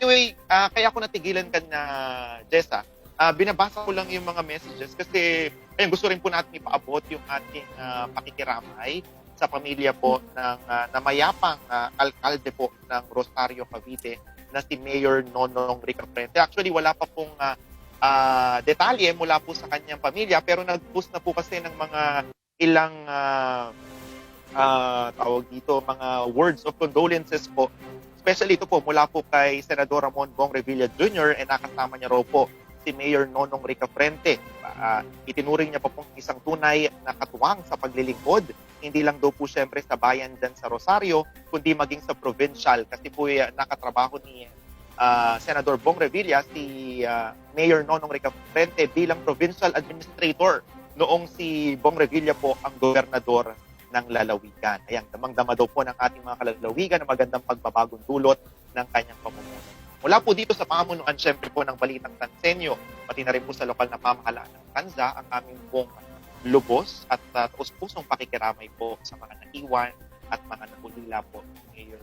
anyway, kaya ako natigilan kanina, Jessa. Binabasa ko lang yung mga messages kasi ayun, gusto rin po natin ipaabot yung ating pakikiramay sa pamilya po ng namayapang alkalde po ng Rosario, Cavite na si Mayor Nonong Rica Frente. Actually, wala pa pong detalye mula po sa kanyang pamilya pero nag-post na po kasi ng mga ilang tawag dito, mga words of condolences po. Especially ito po mula po kay Senador Ramon Bong Revilla Jr. and nakasama niya raw po si Mayor Nonong Rica Frente. Itinuring niya po pong isang tunay na katuwang sa paglilingkod, hindi lang daw po syempre sa bayan dyan sa Rosario, kundi maging sa provincial kasi po nakatrabaho ni Senador Bong Revilla si Mayor Nonong Rica Frente bilang provincial administrator noong si Bong Revilla po ang gobernador ng lalawigan. Ayan, damang-dama daw po ng ating mga kalalawigan na magandang pagbabagong dulot ng kanyang pamumuno. Mula po dito sa pamunuan, syempre po ng Balitang Tansenyo, pati na rin po sa lokal na pamahalaan ng Tanza, ang aming pong lubos at taus-pusong pakikiramay po sa mga naiwan at mga nahulila po. Mayor.